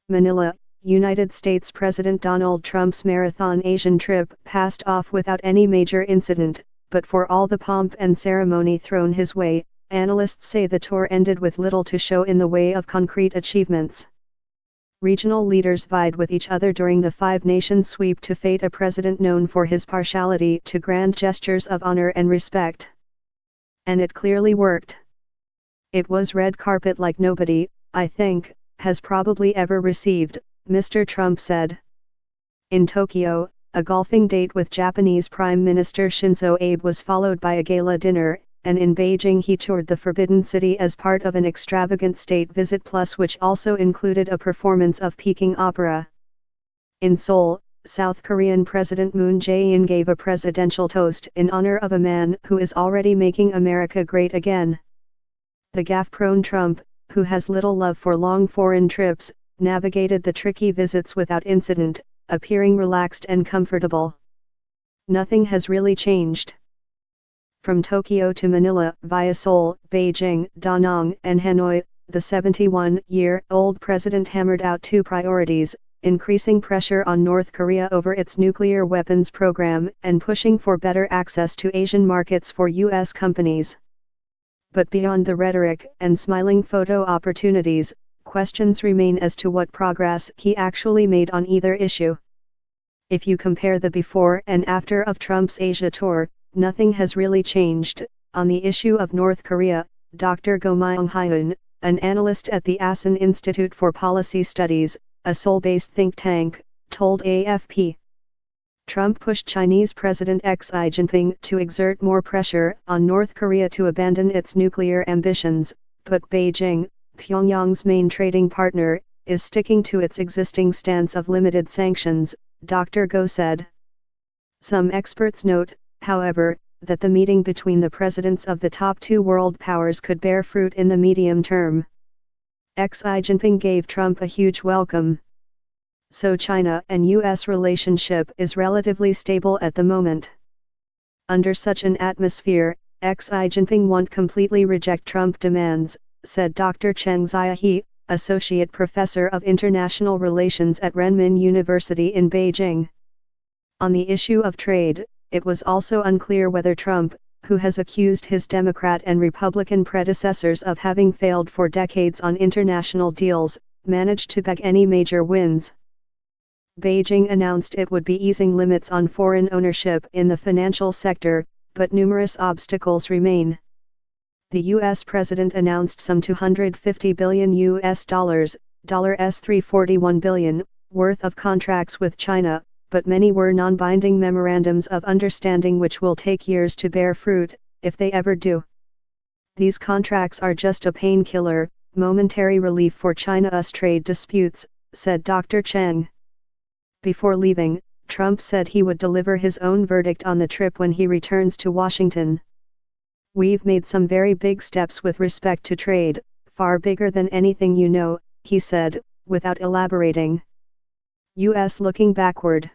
Manila, United States President Donald Trump's marathon Asian trip passed off without any major incident, but for all the pomp and ceremony thrown his way, analysts say the tour ended with little to show in the way of concrete achievements. Regional leaders vied with each other during the five-nation sweep to fate a president known for his partiality to grand gestures of honor and respect. And it clearly worked. It was red carpet like nobody, I think, has probably ever received, Mr. Trump said. In Tokyo, a golfing date with Japanese Prime Minister Shinzo Abe was followed by a gala dinner, and in Beijing he toured the Forbidden City as part of an extravagant state visit plus which also included a performance of Peking opera. In Seoul, South Korean President Moon Jae-in gave a presidential toast in honor of a man who is already making America great again. The gaffe-prone Trump, who has little love for long foreign trips, navigated the tricky visits without incident, appearing relaxed and comfortable. Nothing has really changed. From Tokyo to Manila via Seoul, Beijing, Da Nang and Hanoi, the 71-year-old president hammered out two priorities: increasing pressure on North Korea over its nuclear weapons program and pushing for better access to Asian markets for U.S. companies. But beyond the rhetoric and smiling photo opportunities, questions remain as to what progress he actually made on either issue. If you compare the before and after of Trump's Asia tour, nothing has really changed. On the issue of North Korea, Dr. Go Myung-hyun, an analyst at the Asan Institute for Policy Studies, a Seoul-based think tank, told AFP. Trump pushed Chinese President Xi Jinping to exert more pressure on North Korea to abandon its nuclear ambitions, but Beijing, Pyongyang's main trading partner, is sticking to its existing stance of limited sanctions, Dr. Go said. Some experts note, however, that the meeting between the presidents of the top two world powers could bear fruit in the medium term. Xi Jinping gave Trump a huge welcome. So China and U.S. relationship is relatively stable at the moment. Under such an atmosphere, Xi Jinping won't completely reject Trump demands, said Dr. Cheng Ziahe, Associate Professor of International Relations at Renmin University in Beijing. On the issue of trade, it was also unclear whether Trump, who has accused his Democrat and Republican predecessors of having failed for decades on international deals, managed to bag any major wins. Beijing announced it would be easing limits on foreign ownership in the financial sector, but numerous obstacles remain. The U.S. president announced some $250 billion $341 billion, worth of contracts with China, but many were non-binding memorandums of understanding which will take years to bear fruit, if they ever do. These contracts are just a painkiller, momentary relief for China's trade disputes, said Dr. Cheng. Before leaving, Trump said he would deliver his own verdict on the trip when he returns to Washington. "We've made some very big steps with respect to trade, far bigger than anything you know," he said, without elaborating. U.S. looking backward.